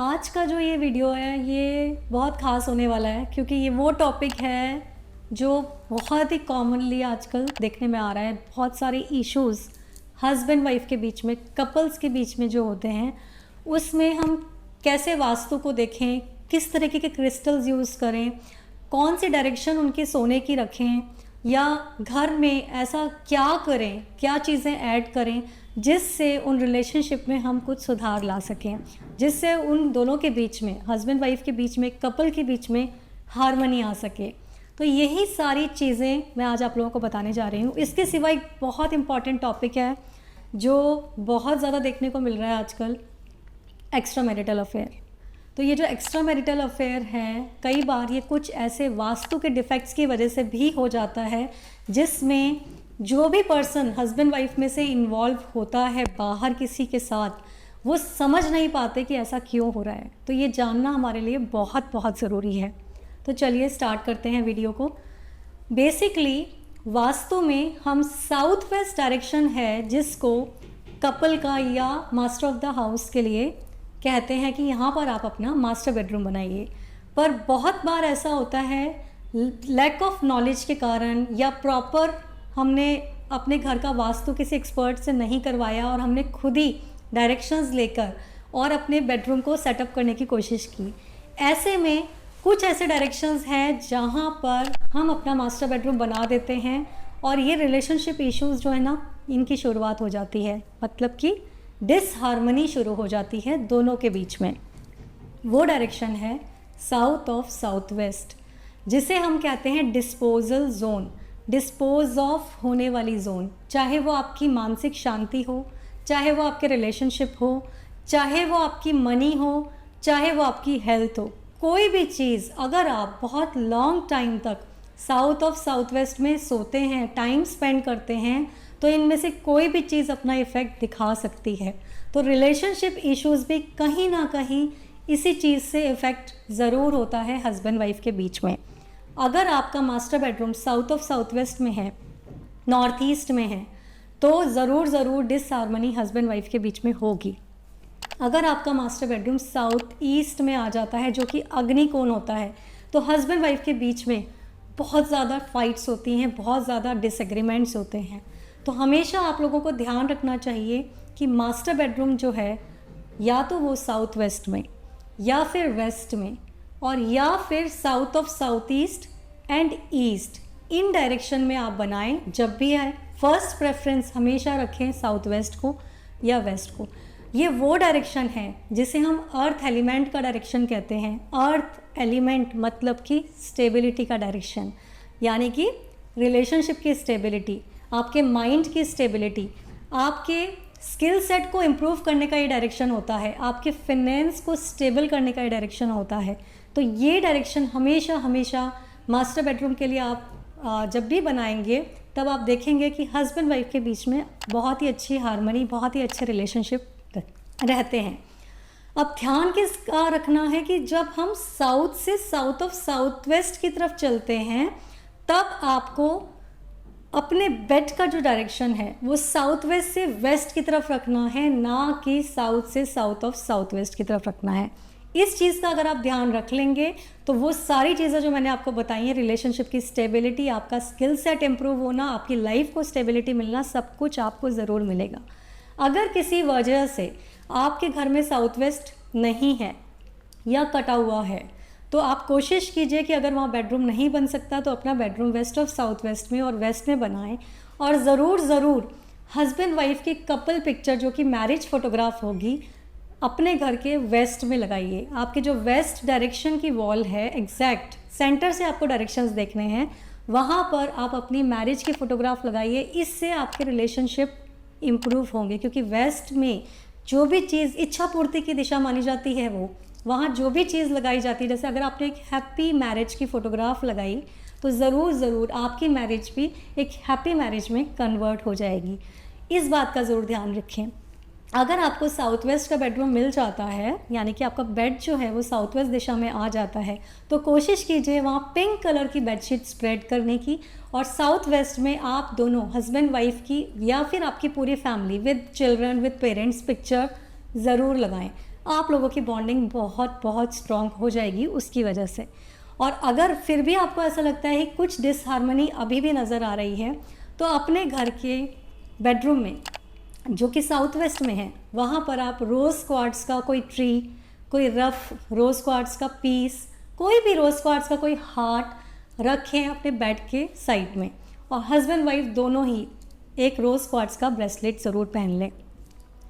आज का जो ये वीडियो है ये बहुत ख़ास होने वाला है क्योंकि ये वो टॉपिक है जो बहुत ही कॉमनली आजकल देखने में आ रहा है। बहुत सारे इश्यूज़ हस्बैंड वाइफ के बीच में, कपल्स के बीच में जो होते हैं, उसमें हम कैसे वास्तु को देखें, किस तरीके के क्रिस्टल्स यूज़ करें, कौन सी डायरेक्शन उनके सोने की रखें, या घर में ऐसा क्या करें, क्या चीज़ें ऐड करें जिससे उन रिलेशनशिप में हम कुछ सुधार ला सकें, जिससे उन दोनों के बीच में, हस्बैंड वाइफ के बीच में, कपल के बीच में हारमनी आ सके। तो यही सारी चीज़ें मैं आज आप लोगों को बताने जा रही हूँ। इसके सिवा एक बहुत इम्पॉर्टेंट टॉपिक है जो बहुत ज़्यादा देखने को मिल रहा है आजकल, एक्स्ट्रा मैरिटल अफेयर। तो ये जो एक्स्ट्रा मैरिटल अफेयर है, कई बार ये कुछ ऐसे वास्तु के डिफेक्ट्स की वजह से भी हो जाता है जिसमें जो भी पर्सन हस्बैंड वाइफ में से इन्वॉल्व होता है बाहर किसी के साथ, वो समझ नहीं पाते कि ऐसा क्यों हो रहा है। तो ये जानना हमारे लिए बहुत बहुत ज़रूरी है। तो चलिए स्टार्ट करते हैं वीडियो को। बेसिकली वास्तु में हम साउथ वेस्ट डायरेक्शन है जिसको कपल का या मास्टर ऑफ द हाउस के लिए कहते हैं कि यहाँ पर आप अपना मास्टर बेडरूम बनाइए। पर बहुत बार ऐसा होता है लैक ऑफ नॉलेज के कारण, या प्रॉपर हमने अपने घर का वास्तु किसी एक्सपर्ट से नहीं करवाया और हमने खुद ही डायरेक्शंस लेकर और अपने बेडरूम को सेटअप करने की कोशिश की। ऐसे में कुछ ऐसे डायरेक्शंस हैं जहाँ पर हम अपना मास्टर बेडरूम बना देते हैं और ये रिलेशनशिप इश्यूज़ जो है ना, इनकी शुरुआत हो जाती है। मतलब कि डिसहार्मनी शुरू हो जाती है दोनों के बीच में। वो डायरेक्शन है साउथ ऑफ साउथ वेस्ट, जिसे हम कहते हैं डिस्पोजल जोन, डिस्पोज ऑफ होने वाली जोन। चाहे वो आपकी मानसिक शांति हो, चाहे वो आपके रिलेशनशिप हो, चाहे वो आपकी मनी हो, चाहे वो आपकी हेल्थ हो, कोई भी चीज़ अगर आप बहुत लॉन्ग टाइम तक साउथ ऑफ साउथ वेस्ट में सोते हैं, टाइम स्पेंड करते हैं, तो इनमें से कोई भी चीज़ अपना इफ़ेक्ट दिखा सकती है। तो रिलेशनशिप इश्यूज़ भी कहीं ना कहीं इसी चीज़ से इफ़ेक्ट ज़रूर होता है हस्बैंड वाइफ के बीच में। अगर आपका master bedroom south of south west में है, नॉर्थ ईस्ट में है, तो ज़रूर डिसहार्मनी हस्बैंड वाइफ के बीच में होगी। अगर आपका मास्टर बेडरूम साउथ ईस्ट में आ जाता है, जो कि अग्निकोण होता है, तो हस्बैंड वाइफ के बीच में बहुत ज़्यादा फाइट्स होती हैं, बहुत ज़्यादा डिसएग्रीमेंट्स होते हैं। तो हमेशा आप लोगों को ध्यान रखना चाहिए कि मास्टर बेडरूम जो है, या तो वो साउथ वेस्ट में, या फिर वेस्ट में, और या फिर south of south east and east, in direction में आप बनाएं। जब भी आए फर्स्ट प्रेफरेंस हमेशा रखें साउथ वेस्ट को या वेस्ट को। ये वो डायरेक्शन है जिसे हम अर्थ एलिमेंट का डायरेक्शन कहते हैं। अर्थ एलिमेंट मतलब कि स्टेबिलिटी का डायरेक्शन, यानी कि रिलेशनशिप की स्टेबिलिटी, आपके माइंड की स्टेबिलिटी, आपके स्किल सेट को इम्प्रूव करने का ये डायरेक्शन होता है, आपके फाइनेंस को स्टेबल करने का ये डायरेक्शन होता है। तो ये डायरेक्शन हमेशा मास्टर बेडरूम के लिए आप जब भी बनाएंगे, तब आप देखेंगे कि हस्बैंड वाइफ के बीच में बहुत ही अच्छी हार्मनी, बहुत ही अच्छे रिलेशनशिप रहते हैं। अब ध्यान किसका रखना है कि जब हम साउथ से साउथ ऑफ साउथ वेस्ट की तरफ चलते हैं, तब आपको अपने बेड का जो डायरेक्शन है वो साउथ वेस्ट से वेस्ट की तरफ रखना है, ना कि साउथ से साउथ ऑफ साउथ वेस्ट की तरफ रखना है। इस चीज़ का अगर आप ध्यान रख लेंगे तो वो सारी चीज़ें जो मैंने आपको बताई हैं, रिलेशनशिप की स्टेबिलिटी, आपका स्किल सेट इम्प्रूव होना, आपकी लाइफ को स्टेबिलिटी मिलना, सब कुछ आपको ज़रूर मिलेगा। अगर किसी वजह से आपके घर में साउथ वेस्ट नहीं है या कटा हुआ है, तो आप कोशिश कीजिए कि अगर वहाँ बेडरूम नहीं बन सकता तो अपना bedroom west of south west में और वेस्ट में बनाएं। और ज़रूर हस्बैंड वाइफ की कपल पिक्चर, जो कि मैरिज फोटोग्राफ होगी, अपने घर के वेस्ट में लगाइए। आपके जो वेस्ट डायरेक्शन की वॉल है, एग्जैक्ट सेंटर से आपको डायरेक्शंस देखने हैं, वहाँ पर आप अपनी मैरिज की फ़ोटोग्राफ लगाइए। इससे आपके रिलेशनशिप इम्प्रूव होंगे, क्योंकि वेस्ट में जो भी चीज़ इच्छा पूर्ति की दिशा मानी जाती है, वो वहाँ जो भी चीज़ लगाई जाती है, जैसे अगर आपने एक हैप्पी मैरिज की फ़ोटोग्राफ लगाई, तो ज़रूर आपकी मैरिज भी एक हैप्पी मैरिज में कन्वर्ट हो जाएगी। इस बात का ज़रूर ध्यान रखें। अगर आपको साउथ वेस्ट का बेडरूम मिल जाता है, यानी कि आपका बेड जो है वो साउथ वेस्ट दिशा में आ जाता है, तो कोशिश कीजिए वहाँ पिंक कलर की बेडशीट स्प्रेड करने की, और साउथ वेस्ट में आप दोनों हस्बैंड वाइफ की या फिर आपकी पूरी family with children, with parents picture ज़रूर लगाएं। आप लोगों की बॉन्डिंग बहुत बहुत स्ट्रॉन्ग हो जाएगी उसकी वजह से। और अगर फिर भी आपको ऐसा लगता है कि कुछ डिसहार्मनी अभी भी नज़र आ रही है, तो अपने घर के बेडरूम में जो कि साउथ वेस्ट में है, वहाँ पर आप रोज़ क्वार्ट्स का कोई ट्री, कोई रफ रोज़ क्वार्ट्स का पीस, कोई भी रोज़ क्वार्ट्स का कोई हार्ट रखें अपने बेड के साइड में, और हस्बैंड वाइफ दोनों ही एक रोज़ क्वार्ट्स का ब्रेसलेट ज़रूर पहन लें।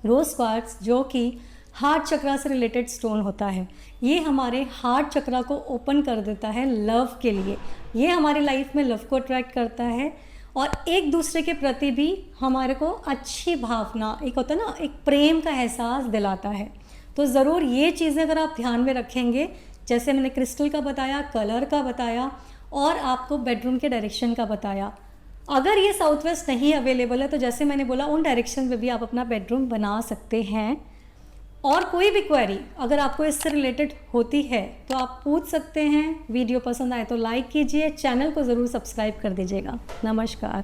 रोज़ क्वार्ट्स जो कि हार्ट चक्रा से रिलेटेड स्टोन होता है, ये हमारे हार्ट चक्रा को ओपन कर देता है लव के लिए। ये हमारी लाइफ में लव को अट्रैक्ट करता है और एक दूसरे के प्रति भी हमारे को अच्छी भावना, एक होता है ना, एक प्रेम का एहसास दिलाता है। तो ज़रूर ये चीज़ें अगर आप ध्यान में रखेंगे, जैसे मैंने क्रिस्टल का बताया, कलर का बताया और आपको बेडरूम के डायरेक्शन का बताया, अगर ये साउथ वेस्ट नहीं अवेलेबल है तो जैसे मैंने बोला उन डायरेक्शन में भी आप अपना बेडरूम बना सकते हैं। और कोई भी क्वेरी अगर आपको इससे रिलेटेड होती है तो आप पूछ सकते हैं। वीडियो पसंद आए तो लाइक कीजिए, चैनल को ज़रूर सब्सक्राइब कर दीजिएगा। नमस्कार।